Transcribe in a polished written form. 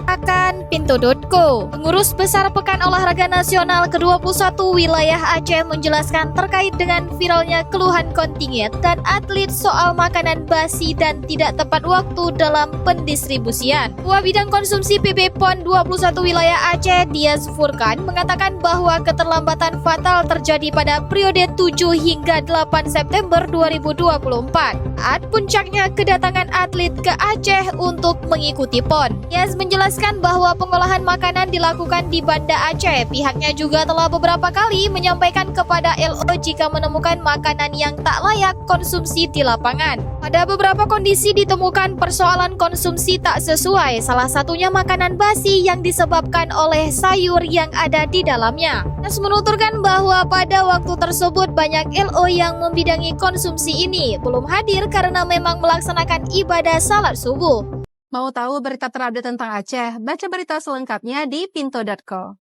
Akan Pintu.co, Pengurus Besar Pekan Olahraga Nasional ke-21 wilayah Aceh menjelaskan terkait dengan viralnya keluhan kontingen dan atlet soal makanan basi dan tidak tepat waktu dalam pendistribusian. Ketua Bidang Konsumsi PB PON 21 wilayah Aceh, Dias Furkan, mengatakan bahwa keterlambatan fatal terjadi pada periode 7 hingga 8 September 2024 saat puncaknya kedatangan atlet ke Aceh untuk mengikuti PON. Dias menjelaskan bahwa pengolahan makanan dilakukan di Banda Aceh. Pihaknya juga telah beberapa kali menyampaikan kepada LO jika menemukan makanan yang tak layak konsumsi di lapangan. Pada beberapa kondisi ditemukan persoalan konsumsi tak sesuai, salah satunya makanan basi yang disebabkan oleh sayur yang ada di dalamnya. Dias menuturkan bahwa pada waktu tersebut banyak LO yang membidangi konsumsi ini belum hadir karena memang melaksanakan ibadah salat subuh. Mau tahu berita terupdate tentang Aceh? Baca berita selengkapnya di pinto.co.